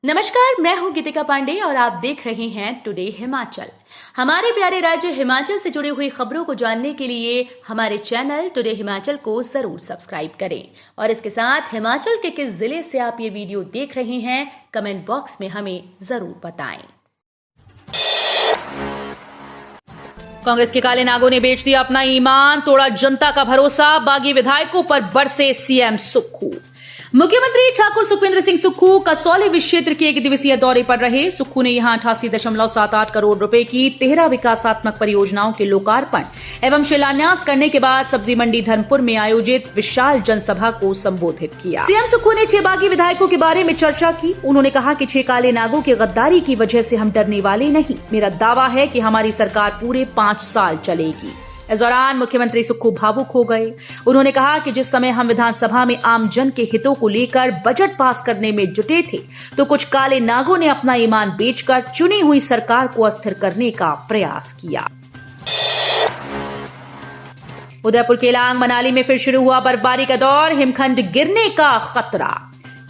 नमस्कार, मैं हूं गीतिका पांडे और आप देख रहे हैं टुडे हिमाचल। हमारे प्यारे राज्य हिमाचल से जुड़ी हुई खबरों को जानने के लिए हमारे चैनल टुडे हिमाचल को जरूर सब्सक्राइब करें और इसके साथ हिमाचल के किस जिले से आप ये वीडियो देख रहे हैं कमेंट बॉक्स में हमें जरूर बताएं। कांग्रेस के काले नागों ने बेच दिया अपना ईमान, तोड़ा जनता का भरोसा, बागी विधायकों पर बरसे सीएम सुक्खू। मुख्यमंत्री ठाकुर सुखविंदर सिंह सुक्खू कसौली विक्षेत्र के 1 दिवसीय दौरे पर रहे। सुक्खू ने यहां 88.78 करोड़ रुपए की 13 विकासात्मक परियोजनाओं के लोकार्पण एवं शिलान्यास करने के बाद सब्जी मंडी धर्मपुर में आयोजित विशाल जनसभा को संबोधित किया। सीएम सुक्खू ने 6 बागी विधायकों के बारे में चर्चा की। उन्होंने कहा कि 6 काले नागों की गद्दारी की वजह से हम डरने वाले नहीं। मेरा दावा है कि हमारी सरकार पूरे 5 साल चलेगी। इस दौरान मुख्यमंत्री सुक्खू भावुक हो गए। उन्होंने कहा कि जिस समय हम विधानसभा में आम जन के हितों को लेकर बजट पास करने में जुटे थे तो कुछ काले नागों ने अपना ईमान बेचकर चुनी हुई सरकार को अस्थिर करने का प्रयास किया। उदयपुर केलांग मनाली में फिर शुरू हुआ बर्फबारी का दौर, हिमखंड गिरने का खतरा।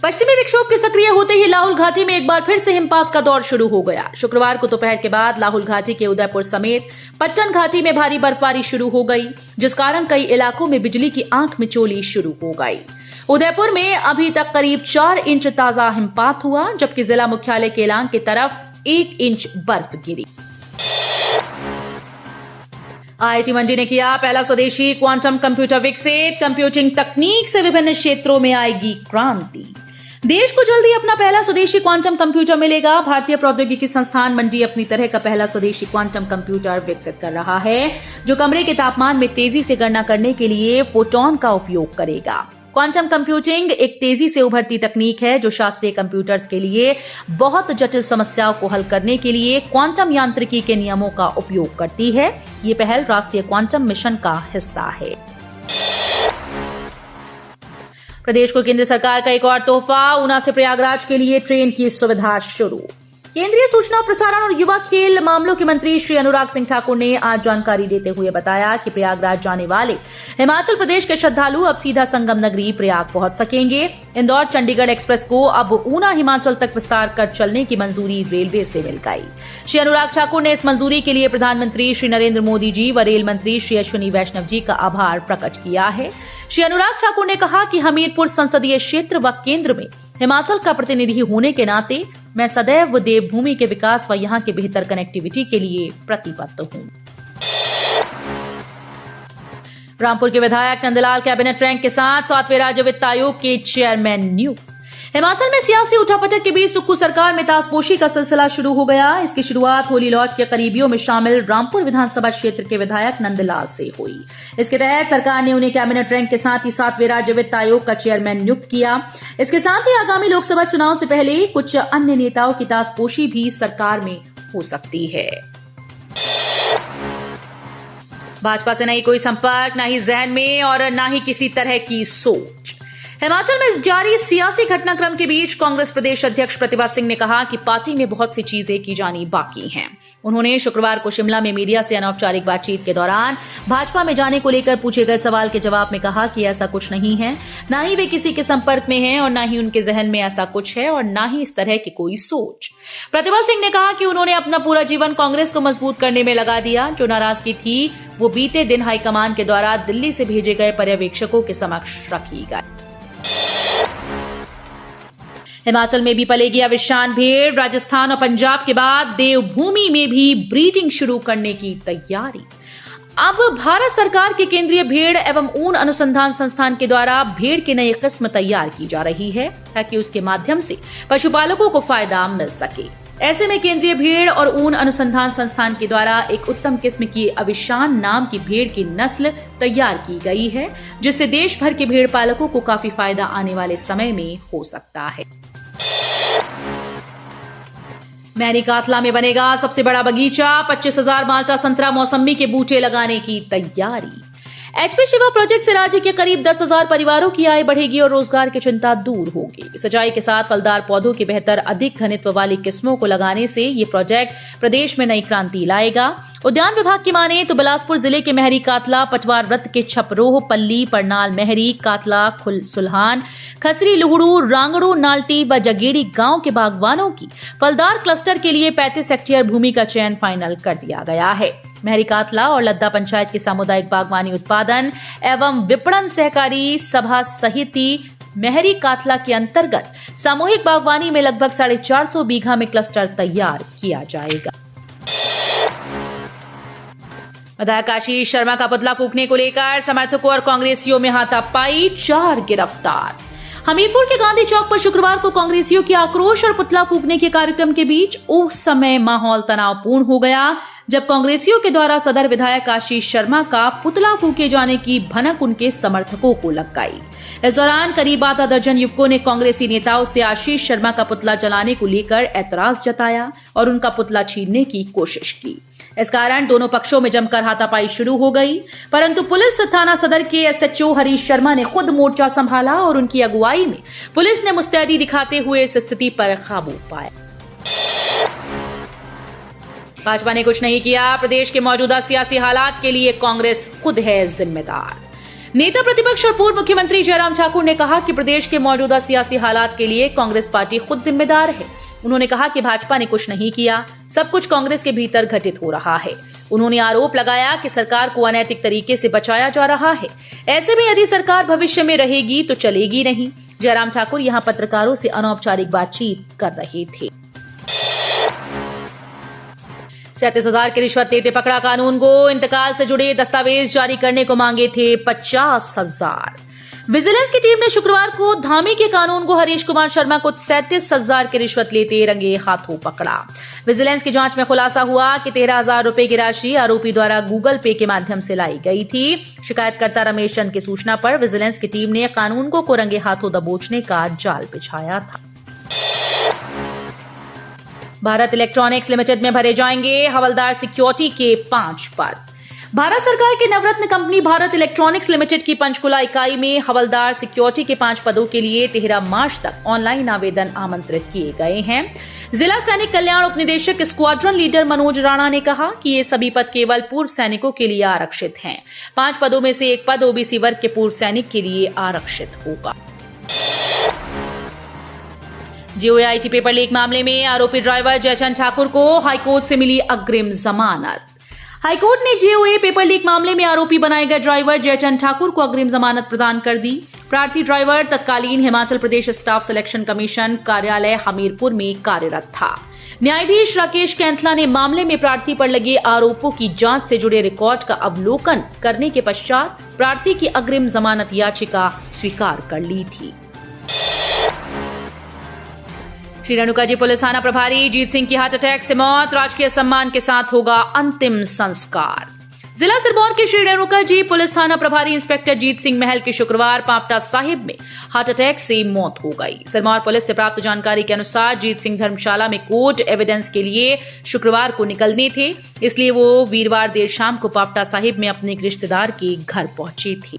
पश्चिमी विक्षोभ के सक्रिय होते ही लाहौल घाटी में एक बार फिर से हिमपात का दौर शुरू हो गया। शुक्रवार को दोपहर के बाद लाहौल घाटी के उदयपुर समेत पट्टन घाटी में भारी बर्फबारी शुरू हो गई, जिस कारण कई इलाकों में बिजली की आंख मिचौली शुरू हो गई। उदयपुर में अभी तक करीब 4 इंच ताजा हिमपात हुआ, जबकि जिला मुख्यालय केलांग की तरफ 1 इंच बर्फ गिरी। आईआईटी मंडी ने किया पहला स्वदेशी क्वांटम कंप्यूटर विकसित, कंप्यूटिंग तकनीक से विभिन्न क्षेत्रों में आएगी क्रांति। देश को जल्दी अपना पहला स्वदेशी क्वांटम कंप्यूटर मिलेगा। भारतीय प्रौद्योगिकी संस्थान मंडी अपनी तरह का पहला स्वदेशी क्वांटम कंप्यूटर विकसित कर रहा है, जो कमरे के तापमान में तेजी से गणना करने के लिए फोटॉन का उपयोग करेगा। क्वांटम कंप्यूटिंग एक तेजी से उभरती तकनीक है जो शास्त्रीय कंप्यूटर्स के लिए बहुत जटिल समस्याओं को हल करने के लिए क्वांटम यांत्रिकी के नियमों का उपयोग करती है। ये पहल राष्ट्रीय क्वांटम मिशन का हिस्सा है। प्रदेश को केंद्र सरकार का एक और तोहफा, ऊना से प्रयागराज के लिए ट्रेन की सुविधा शुरू। केंद्रीय सूचना प्रसारण और युवा खेल मामलों के मंत्री श्री अनुराग सिंह ठाकुर ने आज जानकारी देते हुए बताया कि प्रयागराज जाने वाले हिमाचल प्रदेश के श्रद्धालु अब सीधा संगम नगरी प्रयाग पहुंच सकेंगे। इंदौर चंडीगढ़ एक्सप्रेस को अब ऊना हिमाचल तक विस्तार कर चलने की मंजूरी रेलवे से मिल गई। श्री अनुराग ठाकुर ने इस मंजूरी के लिए प्रधानमंत्री श्री नरेंद्र मोदी जी व रेल मंत्री श्री अश्विनी वैष्णव जी का आभार प्रकट किया है। श्री अनुराग ठाकुर ने कहा कि हमीरपुर संसदीय क्षेत्र व केंद्र में हिमाचल का प्रतिनिधि होने के नाते मैं सदैव देवभूमि के विकास व यहाँ के बेहतर कनेक्टिविटी के लिए प्रतिबद्ध हूँ। रामपुर के विधायक नंदलाल कैबिनेट रैंक के साथ 7वें राज्य वित्त आयोग के चेयरमैन नियुक्त। हिमाचल में सियासी उठापटक के बीच सुक्खू सरकार में ताजपोशी का सिलसिला शुरू हो गया। इसकी शुरुआत होली लॉज के करीबियों में शामिल रामपुर विधानसभा क्षेत्र के विधायक नंदलाल से हुई। इसके तहत सरकार ने उन्हें कैबिनेट रैंक के साथ ही 7वें राज्य वित्त आयोग का चेयरमैन नियुक्त किया। इसके साथ ही आगामी लोकसभा चुनाव से पहले कुछ अन्य नेताओं की ताजपोशी भी सरकार में हो सकती है। भाजपा से नहीं कोई संपर्क, न ही जहन में और न ही किसी तरह की सोच। हिमाचल में जारी सियासी घटनाक्रम के बीच कांग्रेस प्रदेश अध्यक्ष प्रतिभा सिंह ने कहा कि पार्टी में बहुत सी चीजें की जानी बाकी हैं। उन्होंने शुक्रवार को शिमला में मीडिया से अनौपचारिक बातचीत के दौरान भाजपा में जाने को लेकर पूछे गए सवाल के जवाब में कहा कि ऐसा कुछ नहीं है, न ही वे किसी के संपर्क में हैं और न ही उनके जहन में ऐसा कुछ है और न ही इस तरह की कोई सोच। प्रतिभा सिंह ने कहा कि उन्होंने अपना पूरा जीवन कांग्रेस को मजबूत करने में लगा दिया। जो नाराजगी थी वो बीते दिन हाईकमान के द्वारा दिल्ली से भेजे गए पर्यवेक्षकों के समक्ष रखी गई। हिमाचल में भी पलेगी अविशान भेड़। राजस्थान और पंजाब के बाद देवभूमि में भी ब्रीडिंग शुरू करने की तैयारी। अब भारत सरकार के केंद्रीय भेड़ एवं ऊन अनुसंधान संस्थान के द्वारा भेड़ की नई किस्म तैयार की जा रही है ताकि उसके माध्यम से पशुपालकों को फायदा मिल सके। ऐसे में केंद्रीय भेड़ और ऊन अनुसंधान संस्थान के द्वारा एक उत्तम किस्म की अविशान नाम की भेड़ की नस्ल तैयार की गई है, जिससे देश भर के भेड़ पालकों को काफी फायदा आने वाले समय में हो सकता है। मैनी काथला में बनेगा सबसे बड़ा बगीचा। 25,000 माल्टा संतरा मौसम्मी के बूटे लगाने की तैयारी। एचपी शिवा प्रोजेक्ट से राज्य के करीब 10,000 परिवारों की आय बढ़ेगी और रोजगार की चिंता दूर होगी। सिंचाई के साथ फलदार पौधों के बेहतर अधिक घनत्व वाली किस्मों को लगाने से ये प्रोजेक्ट प्रदेश में नई क्रांति लाएगा। उद्यान विभाग की माने तो बिलासपुर जिले के मेहरी कातला, पटवार वृत्त के छपरोह, पल्ली, परनाल, मेहरी कातला, सुल्हान, खसरी, लुहड़ू, रांगड़ू, नाल्टी व जगेड़ी गांव के बागवानों की फलदार क्लस्टर के लिए 35 हेक्टेयर भूमि का चयन फाइनल कर दिया गया है। मेहरी कातला और लद्दा पंचायत के सामुदायिक बागवानी उत्पादन एवं विपणन सहकारी सभा सहिति मेहरी कातला के अंतर्गत सामूहिक बागवानी में लगभग 450 बीघा में क्लस्टर तैयार किया जाएगा। विधायक आशीष शर्मा का पुतला फूंकने को लेकर समर्थकों और कांग्रेसियों में हाथापाई, 4 गिरफ्तार। हमीरपुर के गांधी चौक पर शुक्रवार को कांग्रेसियों की आक्रोश और पुतला फूंकने के कार्यक्रम के बीच उस समय माहौल तनावपूर्ण हो गया जब कांग्रेसियों के द्वारा सदर विधायक आशीष शर्मा का पुतला फूंके जाने की भनक उनके समर्थकों को लग गई। इस दौरान करीब आधा दर्जन युवकों ने कांग्रेसी नेताओं से आशीष शर्मा का पुतला जलाने को लेकर ऐतराज जताया और उनका पुतला छीनने की कोशिश की। इस कारण दोनों पक्षों में जमकर हाथापाई शुरू हो गई, परंतु पुलिस थाना सदर के एसएचओ हरीश शर्मा ने खुद मोर्चा संभाला और उनकी अगुवाई में पुलिस ने मुस्तैदी दिखाते हुए इस स्थिति पर काबू पाया। भाजपा ने कुछ नहीं किया, प्रदेश के मौजूदा सियासी हालात के लिए कांग्रेस खुद है जिम्मेदार। नेता प्रतिपक्ष और पूर्व मुख्यमंत्री जयराम ठाकुर ने कहा कि प्रदेश के मौजूदा सियासी हालात के लिए कांग्रेस पार्टी खुद जिम्मेदार है। उन्होंने कहा कि भाजपा ने कुछ नहीं किया, सब कुछ कांग्रेस के भीतर घटित हो रहा है। उन्होंने आरोप लगाया कि सरकार को अनैतिक तरीके से बचाया जा रहा है। ऐसे में यदि सरकार भविष्य में रहेगी तो चलेगी नहीं। जयराम ठाकुर यहां पत्रकारों से अनौपचारिक बातचीत कर रहे थे। 37,000 की रिश्वत लेते पकड़ा कानून गो, इंतकाल से जुड़े दस्तावेज जारी करने को मांगे थे 50,000। विजिलेंस की टीम ने शुक्रवार को धामी के कानून गो हरीश कुमार शर्मा को 37,000 की रिश्वत लेते रंगे हाथों पकड़ा। विजिलेंस की जांच में खुलासा हुआ कि 13,000 रुपए की राशि आरोपी द्वारा गूगल पे के माध्यम से लाई गई थी। शिकायतकर्ता रमेश चंद की सूचना पर विजिलेंस की टीम ने कानून गो को रंगे हाथों दबोचने का जाल बिछाया था। भारत इलेक्ट्रॉनिक्स लिमिटेड में भरे जाएंगे हवलदार सिक्योरिटी के 5 पद। भारत सरकार की नवरत्न कंपनी भारत इलेक्ट्रॉनिक्स लिमिटेड की पंचकुला इकाई में हवलदार सिक्योरिटी के 5 पदों के लिए 13 मार्च तक ऑनलाइन आवेदन आमंत्रित किए गए हैं। जिला सैनिक कल्याण उपनिदेशक स्क्वाड्रन लीडर मनोज राणा ने कहा कि ये सभी पद केवल पूर्व सैनिकों के लिए आरक्षित हैं। 5 पदों में से 1 पद ओबीसी वर्ग के पूर्व सैनिक के लिए आरक्षित होगा। जेओआईटी पेपर लीक मामले में आरोपी ड्राइवर जयचंद ठाकुर को हाईकोर्ट से मिली अग्रिम जमानत। हाईकोर्ट ने जेओए पेपर लीक मामले में आरोपी बनाए गए ड्राइवर जयचंद ठाकुर को अग्रिम जमानत प्रदान कर दी। प्रार्थी ड्राइवर तत्कालीन Himachal Pradesh staff selection commission कार्यालय हमीरपुर में कार्यरत था। न्यायाधीश राकेश कैंथला ने मामले में प्रार्थी पर लगे आरोपों की जांच से जुड़े रिकॉर्ड का अवलोकन करने के पश्चात प्रार्थी की अग्रिम जमानत याचिका स्वीकार कर ली थी। श्री रेणुकाजी पुलिस थाना प्रभारी जीत सिंह की हार्ट अटैक से मौत, राजकीय सम्मान के साथ होगा अंतिम संस्कार। जिला सिरमौर के श्री रेणुकाजी पुलिस थाना प्रभारी इंस्पेक्टर जीत सिंह महल की शुक्रवार पांवटा साहिब में हार्ट अटैक से मौत हो गई। सिरमौर पुलिस से प्राप्त जानकारी के अनुसार जीत सिंह धर्मशाला में कोर्ट एविडेंस के लिए शुक्रवार को निकलने थे, इसलिए वो वीरवार देर शाम को पांवटा साहिब में अपने एक रिश्तेदार के घर पहुंचे थे।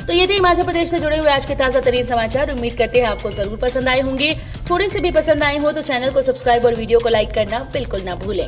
तो ये थे हिमाचल प्रदेश से जुड़े हुए आज के ताजा तरीन समाचार। उम्मीद करते हैं आपको जरूर पसंद आए होंगे। थोड़े से भी पसंद आए हो तो चैनल को सब्सक्राइब और वीडियो को लाइक करना बिल्कुल ना भूलें।